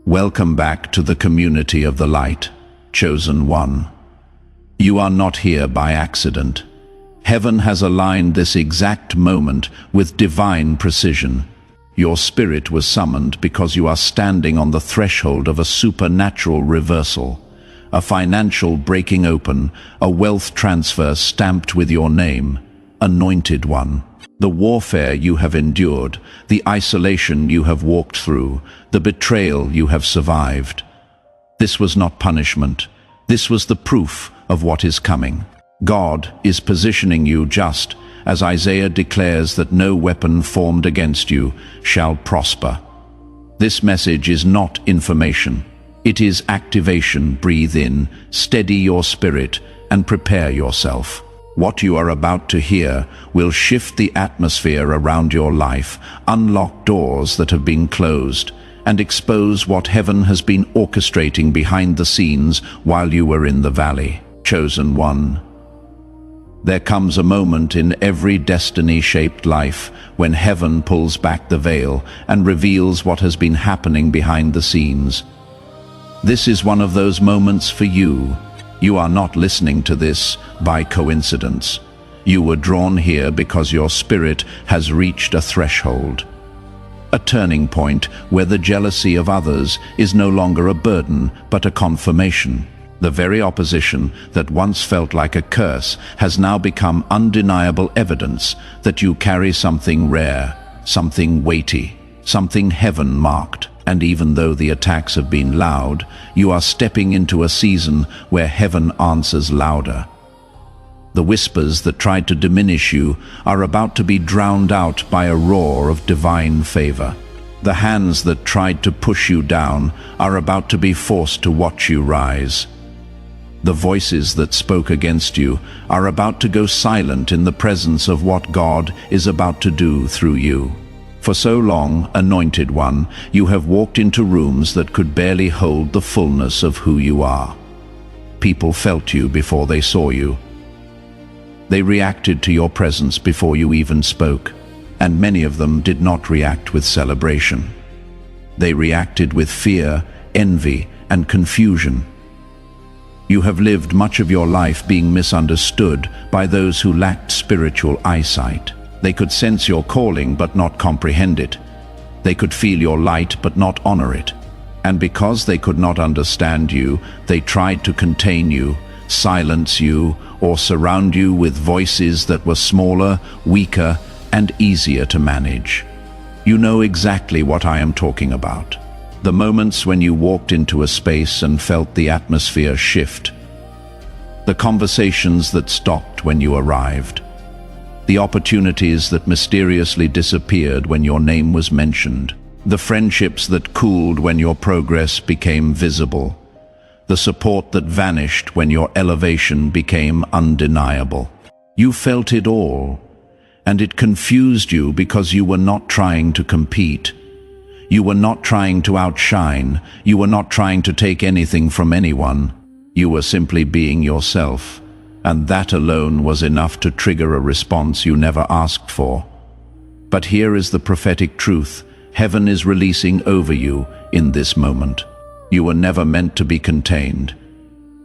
Welcome back to the community of the light, chosen one. You are not here by accident. Heaven has aligned this exact moment with divine precision. Your spirit was summoned because you are standing on the threshold of a supernatural reversal, a financial breaking open, a wealth transfer stamped with your name, Anointed One. The warfare you have endured, the isolation you have walked through, the betrayal you have survived. This was not punishment. This was the proof of what is coming. God is positioning you just as Isaiah declares that no weapon formed against you shall prosper. This message is not information. It is activation. Breathe in, steady your spirit, and prepare yourself. What you are about to hear will shift the atmosphere around your life, unlock doors that have been closed, and expose what heaven has been orchestrating behind the scenes while you were in the valley. Chosen one. There comes a moment in every destiny-shaped life when heaven pulls back the veil and reveals what has been happening behind the scenes. This is one of those moments for you. You are not listening to this by coincidence. You were drawn here because your spirit has reached a threshold. A turning point where the jealousy of others is no longer a burden, but a confirmation. The very opposition that once felt like a curse has now become undeniable evidence that you carry something rare, something weighty, something heaven-marked. And even though the attacks have been loud, you are stepping into a season where heaven answers louder. The whispers that tried to diminish you are about to be drowned out by a roar of divine favor. The hands that tried to push you down are about to be forced to watch you rise. The voices that spoke against you are about to go silent in the presence of what God is about to do through you. For so long, Anointed One, you have walked into rooms that could barely hold the fullness of who you are. People felt you before they saw you. They reacted to your presence before you even spoke, and many of them did not react with celebration. They reacted with fear, envy, and confusion. You have lived much of your life being misunderstood by those who lacked spiritual eyesight. They could sense your calling but not comprehend it. They could feel your light but not honor it. And because they could not understand you, they tried to contain you, silence you, or surround you with voices that were smaller, weaker, and easier to manage. You know exactly what I am talking about. The moments when you walked into a space and felt the atmosphere shift. The conversations that stopped when you arrived. The opportunities that mysteriously disappeared when your name was mentioned. The friendships that cooled when your progress became visible. The support that vanished when your elevation became undeniable. You felt it all, and it confused you because you were not trying to compete. You were not trying to outshine. You were not trying to take anything from anyone. You were simply being yourself. And that alone was enough to trigger a response you never asked for. But here is the prophetic truth. Heaven is releasing over you in this moment. You were never meant to be contained.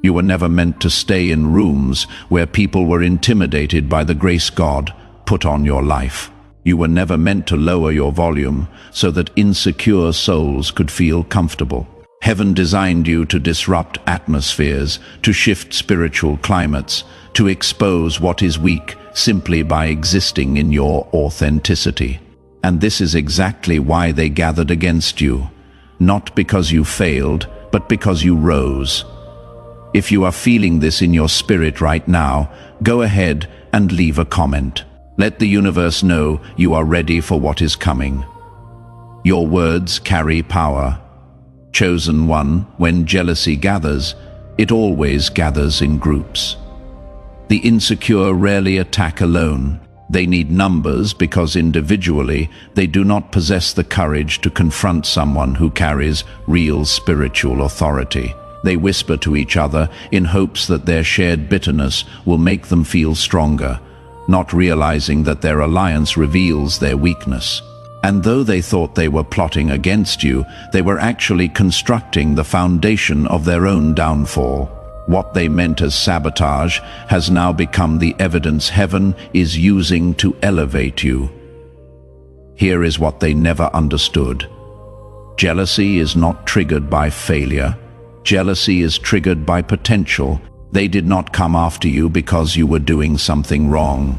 You were never meant to stay in rooms where people were intimidated by the grace God put on your life. You were never meant to lower your volume so that insecure souls could feel comfortable. Heaven designed you to disrupt atmospheres, to shift spiritual climates, to expose what is weak simply by existing in your authenticity. And this is exactly why they gathered against you. Not because you failed, but because you rose. If you are feeling this in your spirit right now, go ahead and leave a comment. Let the universe know you are ready for what is coming. Your words carry power. Chosen one, when jealousy gathers, it always gathers in groups. The insecure rarely attack alone. They need numbers because individually they do not possess the courage to confront someone who carries real spiritual authority. They whisper to each other in hopes that their shared bitterness will make them feel stronger, not realizing that their alliance reveals their weakness. And though they thought they were plotting against you, they were actually constructing the foundation of their own downfall. What they meant as sabotage has now become the evidence heaven is using to elevate you. Here is what they never understood. Jealousy is not triggered by failure. Jealousy is triggered by potential. They did not come after you because you were doing something wrong.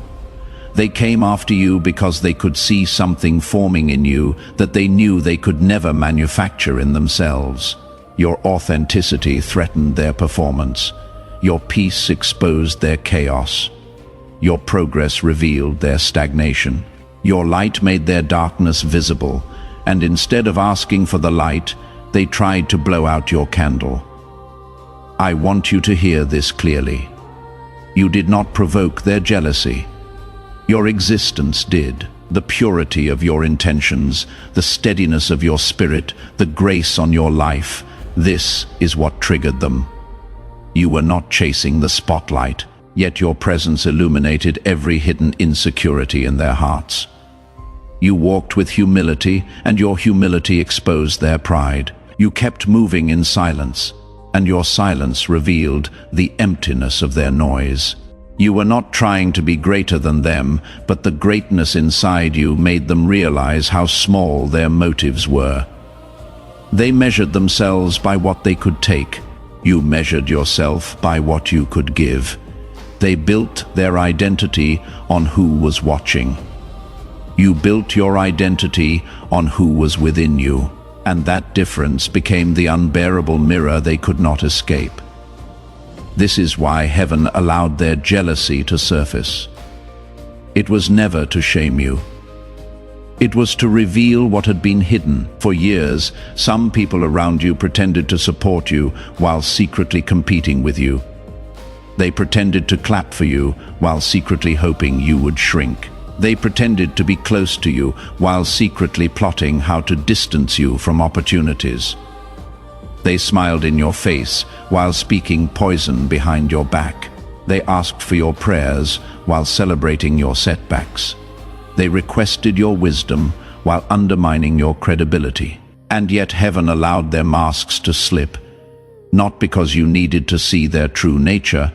They came after you because they could see something forming in you that they knew they could never manufacture in themselves. Your authenticity threatened their performance. Your peace exposed their chaos. Your progress revealed their stagnation. Your light made their darkness visible, and instead of asking for the light, they tried to blow out your candle. I want you to hear this clearly. You did not provoke their jealousy. Your existence did. The purity of your intentions, the steadiness of your spirit, the grace on your life, this is what triggered them. You were not chasing the spotlight, yet your presence illuminated every hidden insecurity in their hearts. You walked with humility, and your humility exposed their pride. You kept moving in silence, and your silence revealed the emptiness of their noise. You were not trying to be greater than them, but the greatness inside you made them realize how small their motives were. They measured themselves by what they could take. You measured yourself by what you could give. They built their identity on who was watching. You built your identity on who was within you, and that difference became the unbearable mirror they could not escape. This is why heaven allowed their jealousy to surface. It was never to shame you. It was to reveal what had been hidden. For years, some people around you pretended to support you while secretly competing with you. They pretended to clap for you while secretly hoping you would shrink. They pretended to be close to you while secretly plotting how to distance you from opportunities. They smiled in your face while speaking poison behind your back. They asked for your prayers while celebrating your setbacks. They requested your wisdom while undermining your credibility. And yet heaven allowed their masks to slip, not because you needed to see their true nature,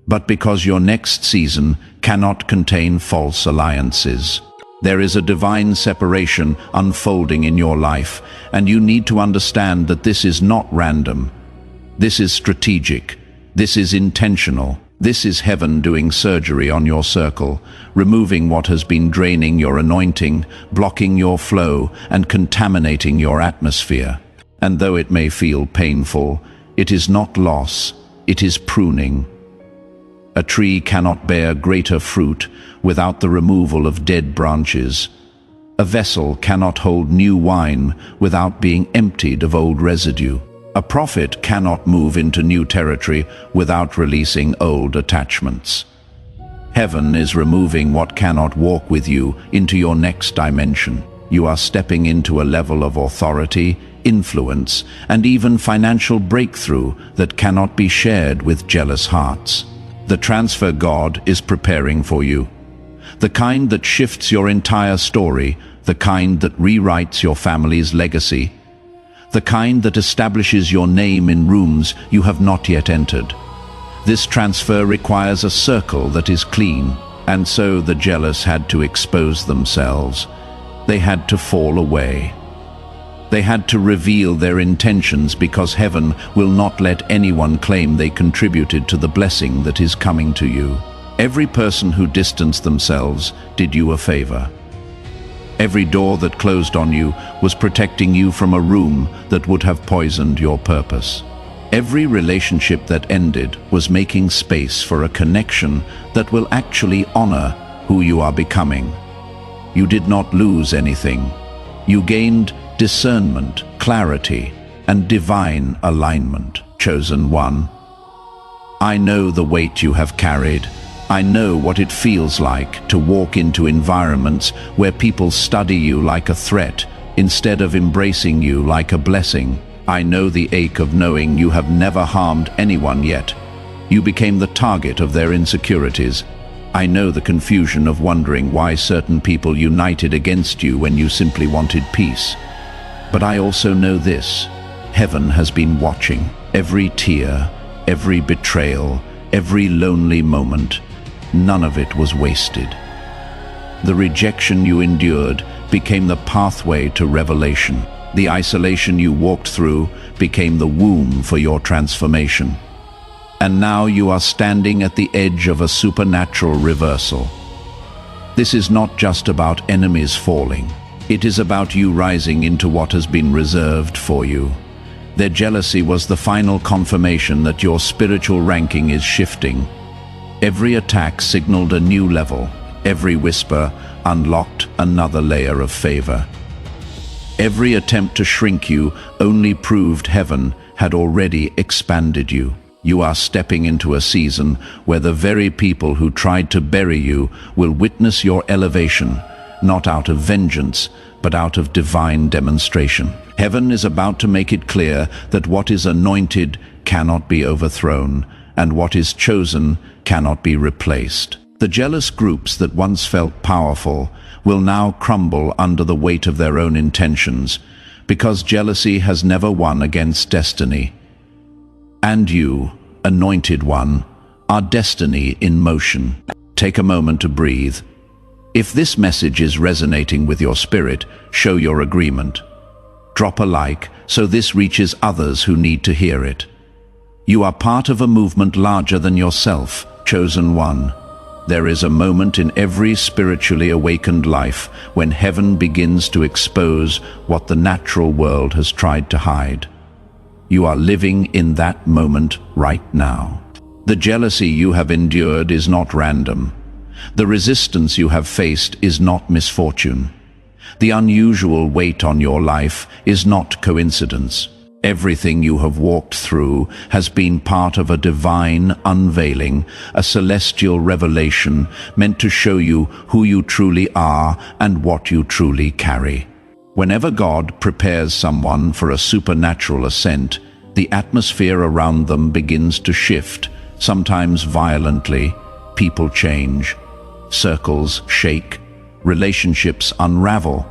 but because your next season cannot contain false alliances. There is a divine separation unfolding in your life, and you need to understand that this is not random. This is strategic. This is intentional. This is heaven doing surgery on your circle, removing what has been draining your anointing, blocking your flow, and contaminating your atmosphere. And though it may feel painful, it is not loss, it is pruning. A tree cannot bear greater fruit without the removal of dead branches. A vessel cannot hold new wine without being emptied of old residue. A prophet cannot move into new territory without releasing old attachments. Heaven is removing what cannot walk with you into your next dimension. You are stepping into a level of authority, influence, and even financial breakthrough that cannot be shared with jealous hearts. The transfer God is preparing for you. The kind that shifts your entire story, the kind that rewrites your family's legacy, the kind that establishes your name in rooms you have not yet entered. This transfer requires a circle that is clean, and so the jealous had to expose themselves. They had to fall away. They had to reveal their intentions because heaven will not let anyone claim they contributed to the blessing that is coming to you. Every person who distanced themselves did you a favor. Every door that closed on you was protecting you from a room that would have poisoned your purpose. Every relationship that ended was making space for a connection that will actually honor who you are becoming. You did not lose anything. You gained discernment, clarity, and divine alignment. Chosen one, I know the weight you have carried. I know what it feels like to walk into environments where people study you like a threat instead of embracing you like a blessing. I know the ache of knowing you have never harmed anyone yet. You became the target of their insecurities, I know the confusion of wondering why certain people united against you when you simply wanted peace. But I also know this: heaven has been watching. Every tear, every betrayal, every lonely moment, none of it was wasted. The rejection you endured became the pathway to revelation. The isolation you walked through became the womb for your transformation. And now you are standing at the edge of a supernatural reversal. This is not just about enemies falling. It is about you rising into what has been reserved for you. Their jealousy was the final confirmation that your spiritual ranking is shifting. Every attack signaled a new level. Every whisper unlocked another layer of favor. Every attempt to shrink you only proved heaven had already expanded you. You are stepping into a season where the very people who tried to bury you will witness your elevation, not out of vengeance, but out of divine demonstration. Heaven is about to make it clear that what is anointed cannot be overthrown, and what is chosen cannot be replaced. The jealous groups that once felt powerful will now crumble under the weight of their own intentions, because jealousy has never won against destiny. And you, anointed one, are destiny in motion. Take a moment to breathe. If this message is resonating with your spirit, show your agreement. Drop a like so this reaches others who need to hear it. You are part of a movement larger than yourself, chosen one. There is a moment in every spiritually awakened life when heaven begins to expose what the natural world has tried to hide. You are living in that moment right now. The jealousy you have endured is not random. The resistance you have faced is not misfortune. The unusual weight on your life is not coincidence. Everything you have walked through has been part of a divine unveiling, a celestial revelation meant to show you who you truly are and what you truly carry. Whenever God prepares someone for a supernatural ascent, the atmosphere around them begins to shift, sometimes violently. People change, circles shake, relationships unravel,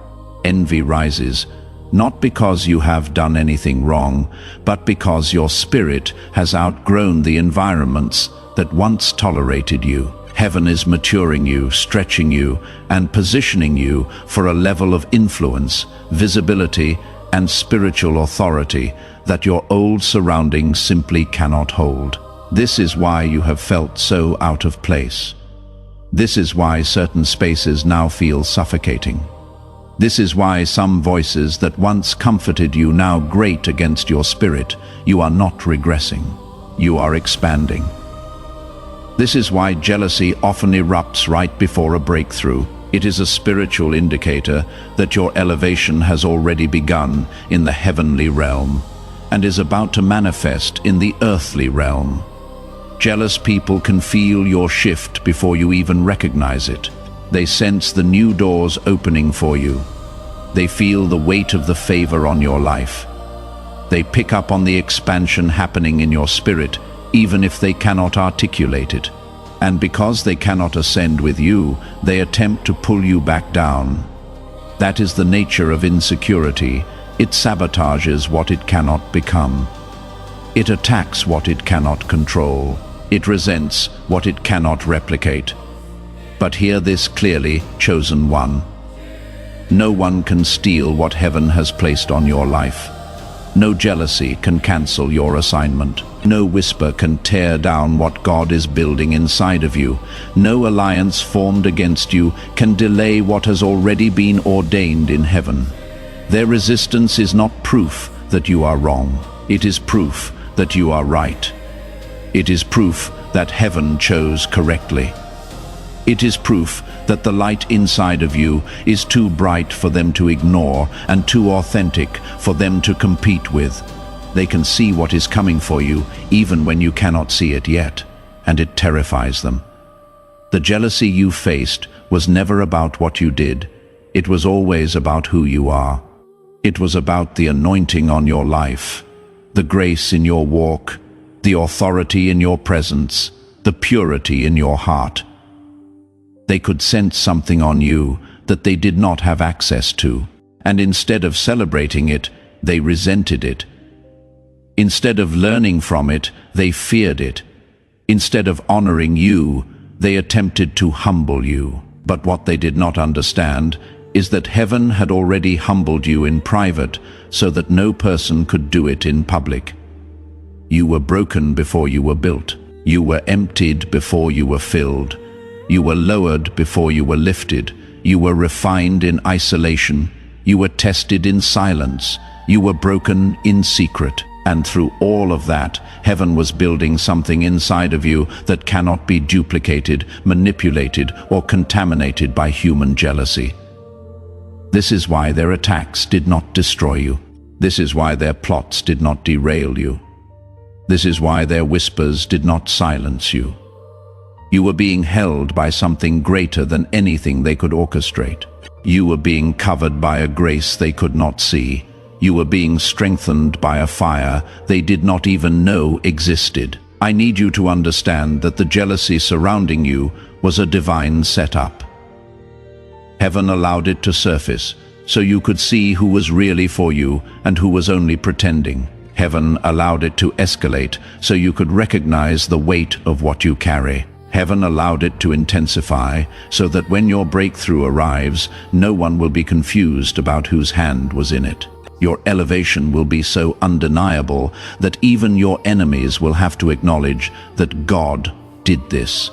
envy rises, not because you have done anything wrong, but because your spirit has outgrown the environments that once tolerated you. Heaven is maturing you, stretching you, and positioning you for a level of influence, visibility, and spiritual authority that your old surroundings simply cannot hold. This is why you have felt so out of place. This is why certain spaces now feel suffocating. This is why some voices that once comforted you now grate against your spirit. You are not regressing. You are expanding. This is why jealousy often erupts right before a breakthrough. It is a spiritual indicator that your elevation has already begun in the heavenly realm and is about to manifest in the earthly realm. Jealous people can feel your shift before you even recognize it. They sense the new doors opening for you. They feel the weight of the favor on your life. They pick up on the expansion happening in your spirit, even if they cannot articulate it. And because they cannot ascend with you, they attempt to pull you back down. That is the nature of insecurity. It sabotages what it cannot become. It attacks what it cannot control. It resents what it cannot replicate. But hear this clearly, chosen one. No one can steal what heaven has placed on your life. No jealousy can cancel your assignment. No whisper can tear down what God is building inside of you. No alliance formed against you can delay what has already been ordained in heaven. Their resistance is not proof that you are wrong. It is proof that you are right. It is proof that heaven chose correctly. It is proof that the light inside of you is too bright for them to ignore and too authentic for them to compete with. They can see what is coming for you even when you cannot see it yet, and it terrifies them. The jealousy you faced was never about what you did. It was always about who you are. It was about the anointing on your life, the grace in your walk, the authority in your presence, the purity in your heart. They could sense something on you that they did not have access to, and instead of celebrating it, they resented it. Instead of learning from it, they feared it. Instead of honoring you, they attempted to humble you. But what they did not understand is that heaven had already humbled you in private so that no person could do it in public. You were broken before you were built. You were emptied before you were filled. You were lowered before you were lifted. You were refined in isolation. You were tested in silence. You were broken in secret. And through all of that, heaven was building something inside of you that cannot be duplicated, manipulated, or contaminated by human jealousy. This is why their attacks did not destroy you. This is why their plots did not derail you. This is why their whispers did not silence you. You were being held by something greater than anything they could orchestrate. You were being covered by a grace they could not see. You were being strengthened by a fire they did not even know existed. I need you to understand that the jealousy surrounding you was a divine setup. Heaven allowed it to surface, so you could see who was really for you and who was only pretending. Heaven allowed it to escalate, so you could recognize the weight of what you carry. Heaven allowed it to intensify, so that when your breakthrough arrives, no one will be confused about whose hand was in it. Your elevation will be so undeniable that even your enemies will have to acknowledge that God did this.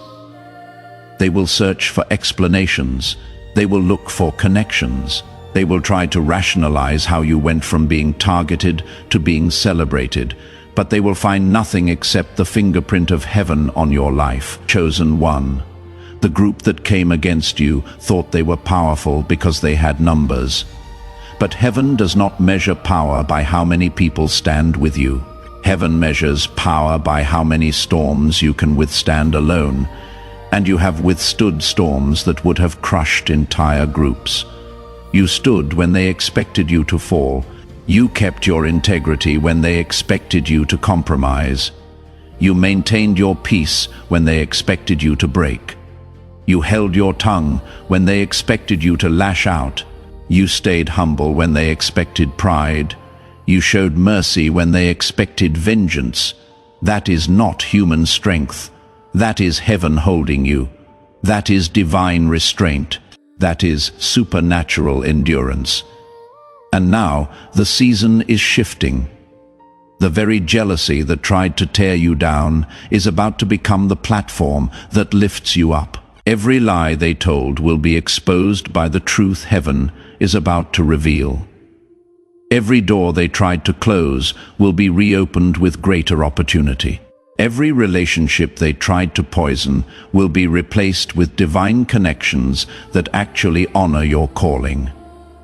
They will search for explanations. They will look for connections. They will try to rationalize how you went from being targeted to being celebrated, but they will find nothing except the fingerprint of heaven on your life. Chosen one. The group that came against you thought they were powerful because they had numbers. But heaven does not measure power by how many people stand with you. Heaven measures power by how many storms you can withstand alone, and you have withstood storms that would have crushed entire groups. You stood when they expected you to fall. You kept your integrity when they expected you to compromise. You maintained your peace when they expected you to break. You held your tongue when they expected you to lash out. You stayed humble when they expected pride. You showed mercy when they expected vengeance. That is not human strength. That is heaven holding you. That is divine restraint. That is supernatural endurance. And now the season is shifting. The very jealousy that tried to tear you down is about to become the platform that lifts you up. Every lie they told will be exposed by the truth heaven is about to reveal. Every door they tried to close will be reopened with greater opportunity. Every relationship they tried to poison will be replaced with divine connections that actually honor your calling.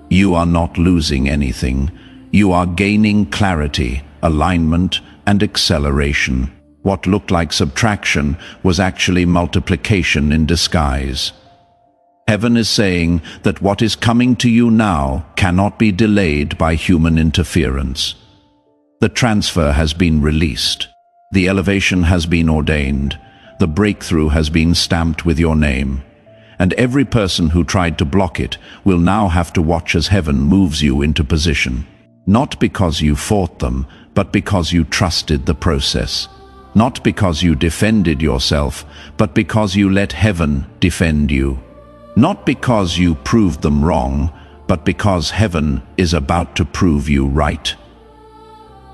You are not losing anything. You are gaining clarity, alignment, and acceleration. What looked like subtraction was actually multiplication in disguise. Heaven is saying that what is coming to you now cannot be delayed by human interference. The transfer has been released. The elevation has been ordained. The breakthrough has been stamped with your name. And every person who tried to block it will now have to watch as heaven moves you into position. Not because you fought them, but because you trusted the process. Not because you defended yourself, but because you let heaven defend you. Not because you proved them wrong, but because heaven is about to prove you right.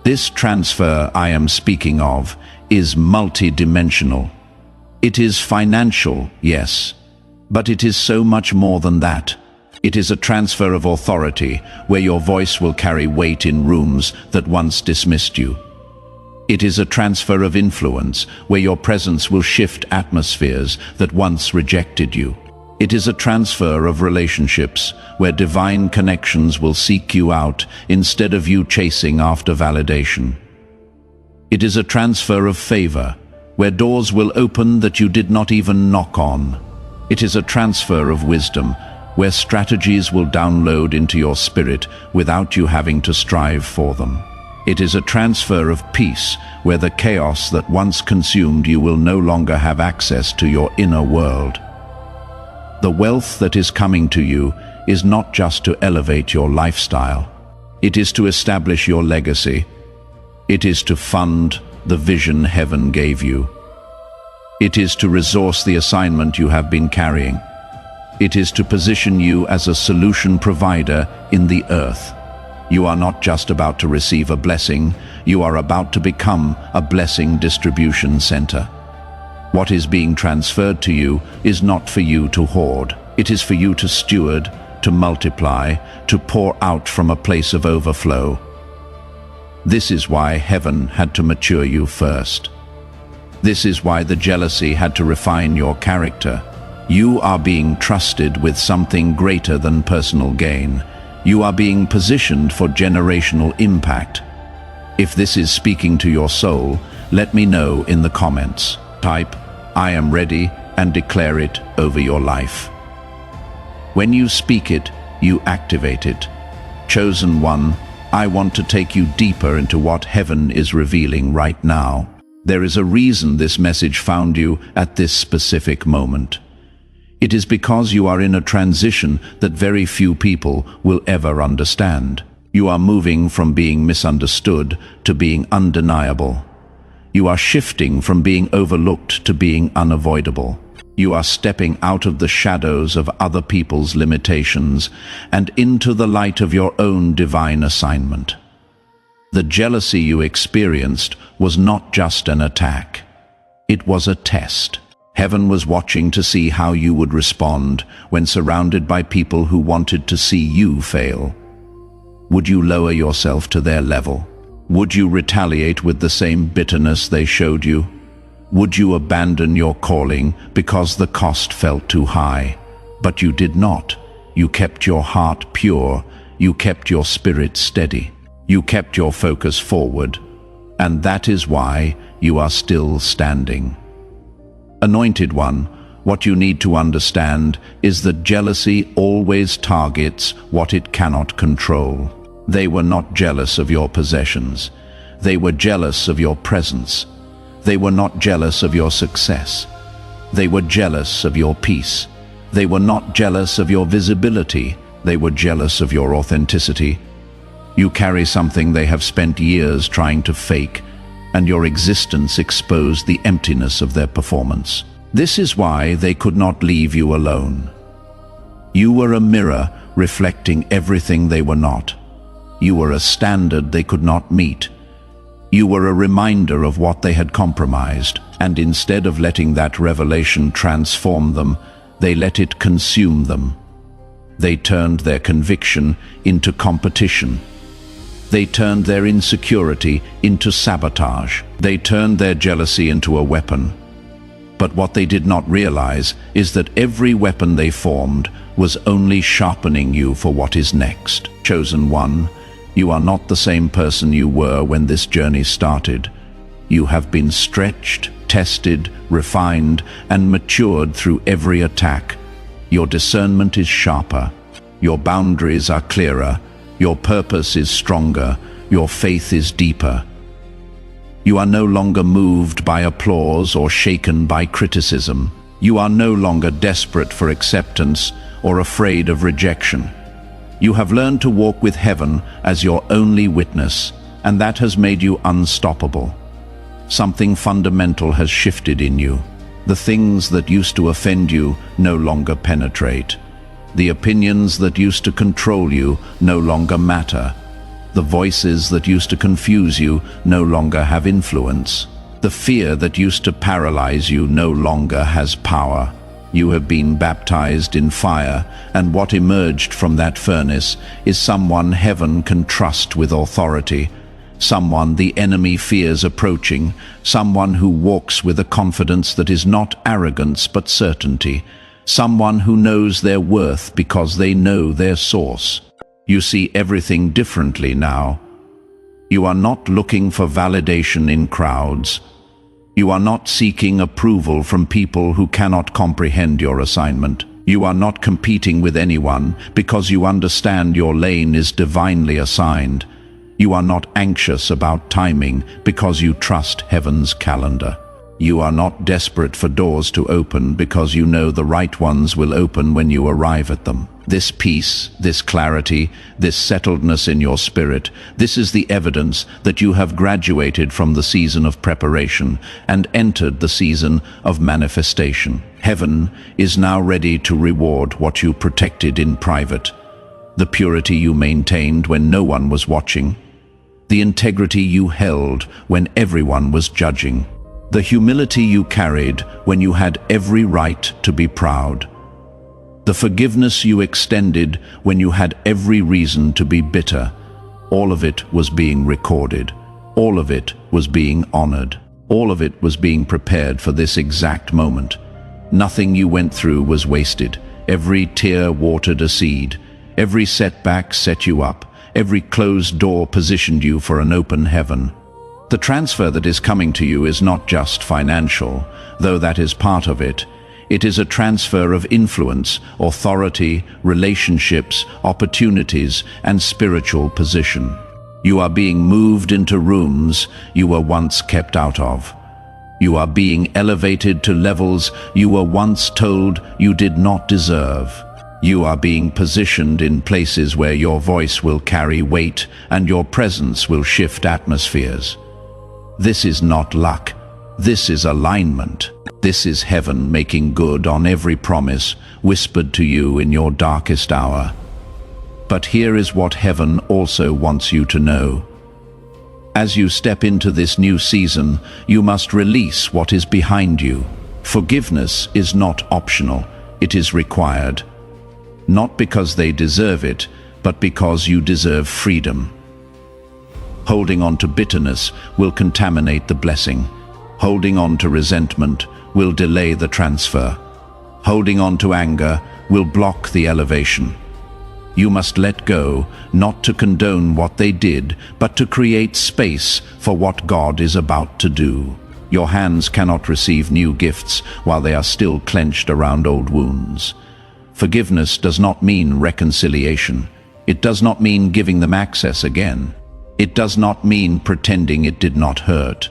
This transfer I am speaking of is multidimensional. It is financial, yes, but it is so much more than that. It is a transfer of authority where your voice will carry weight in rooms that once dismissed you. It is a transfer of influence where your presence will shift atmospheres that once rejected you. It is a transfer of relationships where divine connections will seek you out instead of you chasing after validation. It is a transfer of favor where doors will open that you did not even knock on. It is a transfer of wisdom where strategies will download into your spirit without you having to strive for them. It is a transfer of peace where the chaos that once consumed you will no longer have access to your inner world. The wealth that is coming to you is not just to elevate your lifestyle. It is to establish your legacy. It is to fund the vision heaven gave you. It is to resource the assignment you have been carrying. It is to position you as a solution provider in the earth. You are not just about to receive a blessing, you are about to become a blessing distribution center. What is being transferred to you is not for you to hoard. It is for you to steward, to multiply, to pour out from a place of overflow. This is why heaven had to mature you first. This is why the jealousy had to refine your character. You are being trusted with something greater than personal gain. You are being positioned for generational impact. If this is speaking to your soul, let me know in the comments. Type, "I am ready," and declare it over your life. When you speak it, you activate it. Chosen one, I want to take you deeper into what heaven is revealing right now. There is a reason this message found you at this specific moment. It is because you are in a transition that very few people will ever understand. You are moving from being misunderstood to being undeniable. You are shifting from being overlooked to being unavoidable. You are stepping out of the shadows of other people's limitations and into the light of your own divine assignment. The jealousy you experienced was not just an attack. It was a test. Heaven was watching to see how you would respond when surrounded by people who wanted to see you fail. Would you lower yourself to their level? Would you retaliate with the same bitterness they showed you? Would you abandon your calling because the cost felt too high? But you did not. You kept your heart pure. You kept your spirit steady. You kept your focus forward. And that is why you are still standing. Anointed one, what you need to understand is that jealousy always targets what it cannot control. They were not jealous of your possessions. They were jealous of your presence. They were not jealous of your success. They were jealous of your peace. They were not jealous of your visibility. They were jealous of your authenticity. You carry something they have spent years trying to fake, and your existence exposed the emptiness of their performance. This is why they could not leave you alone. You were a mirror reflecting everything they were not. You were a standard they could not meet. You were a reminder of what they had compromised, and instead of letting that revelation transform them, they let it consume them. They turned their conviction into competition. They turned their insecurity into sabotage. They turned their jealousy into a weapon. But what they did not realize is that every weapon they formed was only sharpening you for what is next. Chosen one, you are not the same person you were when this journey started. You have been stretched, tested, refined, and matured through every attack. Your discernment is sharper. Your boundaries are clearer. Your purpose is stronger. Your faith is deeper. You are no longer moved by applause or shaken by criticism. You are no longer desperate for acceptance or afraid of rejection. You have learned to walk with heaven as your only witness, and that has made you unstoppable. Something fundamental has shifted in you. The things that used to offend you no longer penetrate. The opinions that used to control you no longer matter. The voices that used to confuse you no longer have influence. The fear that used to paralyze you no longer has power. You have been baptized in fire, and what emerged from that furnace is someone heaven can trust with authority, someone the enemy fears approaching, someone who walks with a confidence that is not arrogance but certainty, someone who knows their worth because they know their source. You see everything differently now. You are not looking for validation in crowds. You are not seeking approval from people who cannot comprehend your assignment. You are not competing with anyone because you understand your lane is divinely assigned. You are not anxious about timing because you trust heaven's calendar. You are not desperate for doors to open because you know the right ones will open when you arrive at them. This peace, this clarity, this settledness in your spirit, this is the evidence that you have graduated from the season of preparation and entered the season of manifestation. Heaven is now ready to reward what you protected in private, the purity you maintained when no one was watching, the integrity you held when everyone was judging, the humility you carried when you had every right to be proud, the forgiveness you extended when you had every reason to be bitter. All of it was being recorded. All of it was being honored. All of it was being prepared for this exact moment. Nothing you went through was wasted. Every tear watered a seed. Every setback set you up. Every closed door positioned you for an open heaven. The transfer that is coming to you is not just financial, though that is part of it. It is a transfer of influence, authority, relationships, opportunities, and spiritual position. You are being moved into rooms you were once kept out of. You are being elevated to levels you were once told you did not deserve. You are being positioned in places where your voice will carry weight and your presence will shift atmospheres. This is not luck. This is alignment. This is heaven making good on every promise whispered to you in your darkest hour. But here is what heaven also wants you to know. As you step into this new season, you must release what is behind you. Forgiveness is not optional, it is required. Not because they deserve it, but because you deserve freedom. Holding on to bitterness will contaminate the blessing. Holding on to resentment will delay the transfer. Holding on to anger will block the elevation. You must let go, not to condone what they did, but to create space for what God is about to do. Your hands cannot receive new gifts while they are still clenched around old wounds. Forgiveness does not mean reconciliation. It does not mean giving them access again. It does not mean pretending it did not hurt.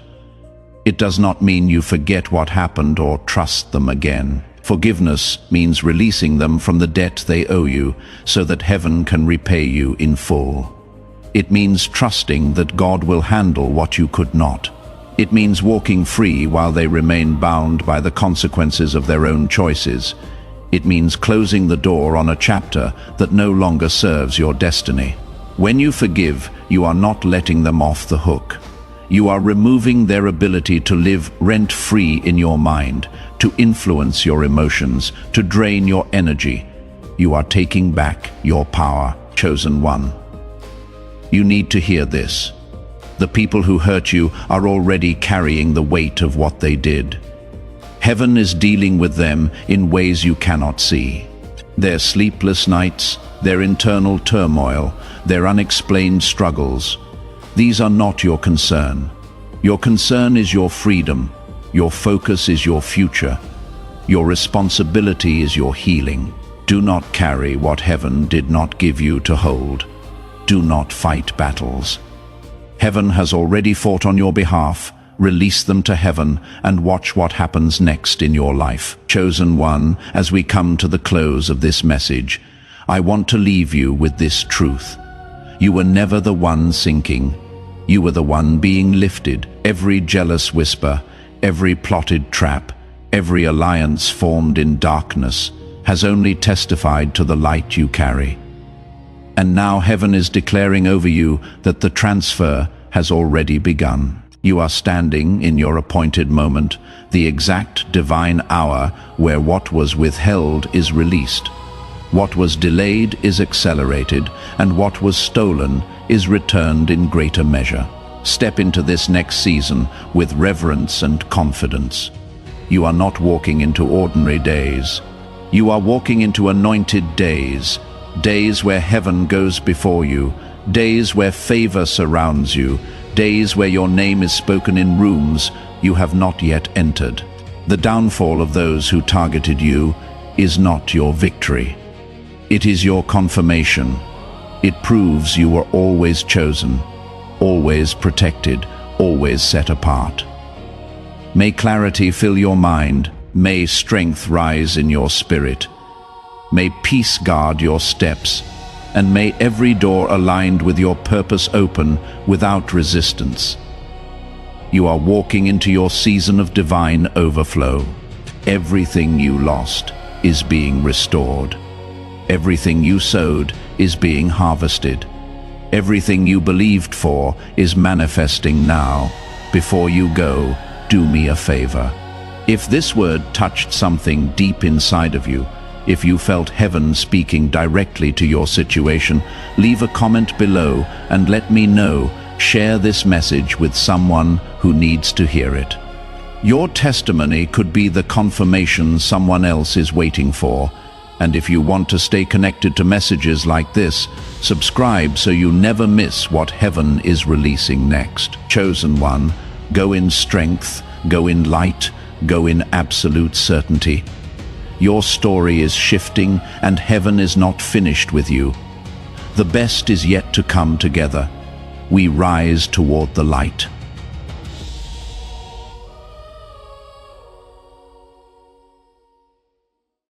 It does not mean you forget what happened or trust them again. Forgiveness means releasing them from the debt they owe you so that heaven can repay you in full. It means trusting that God will handle what you could not. It means walking free while they remain bound by the consequences of their own choices. It means closing the door on a chapter that no longer serves your destiny. When you forgive, you are not letting them off the hook. You are removing their ability to live rent-free in your mind, to influence your emotions, to drain your energy. You are taking back your power, chosen one. You need to hear this. The people who hurt you are already carrying the weight of what they did. Heaven is dealing with them in ways you cannot see. Their sleepless nights, their internal turmoil, their unexplained struggles. These are not your concern. Your concern is your freedom. Your focus is your future. Your responsibility is your healing. Do not carry what heaven did not give you to hold. Do not fight battles. Heaven has already fought on your behalf. Release them to heaven and watch what happens next in your life. Chosen one, as we come to the close of this message, I want to leave you with this truth. You were never the one sinking. You were the one being lifted. Every jealous whisper, every plotted trap, every alliance formed in darkness has only testified to the light you carry. And now heaven is declaring over you that the transfer has already begun. You are standing in your appointed moment, the exact divine hour where what was withheld is released. What was delayed is accelerated, and what was stolen is returned in greater measure. Step into this next season with reverence and confidence. You are not walking into ordinary days. You are walking into anointed days, days where heaven goes before you, days where favor surrounds you, days where your name is spoken in rooms you have not yet entered. The downfall of those who targeted you is not your victory. It is your confirmation. It proves you were always chosen, always protected, always set apart. May clarity fill your mind. May strength rise in your spirit. May peace guard your steps. And may every door aligned with your purpose open without resistance. You are walking into your season of divine overflow. Everything you lost is being restored. Everything you sowed is being harvested. Everything you believed for is manifesting now. Before you go, do me a favor. If this word touched something deep inside of you, if you felt heaven speaking directly to your situation, leave a comment below and let me know. Share this message with someone who needs to hear it. Your testimony could be the confirmation someone else is waiting for. And if you want to stay connected to messages like this, subscribe so you never miss what heaven is releasing next. Chosen one, go in strength, go in light, go in absolute certainty. Your story is shifting and heaven is not finished with you. The best is yet to come together. We rise toward the light.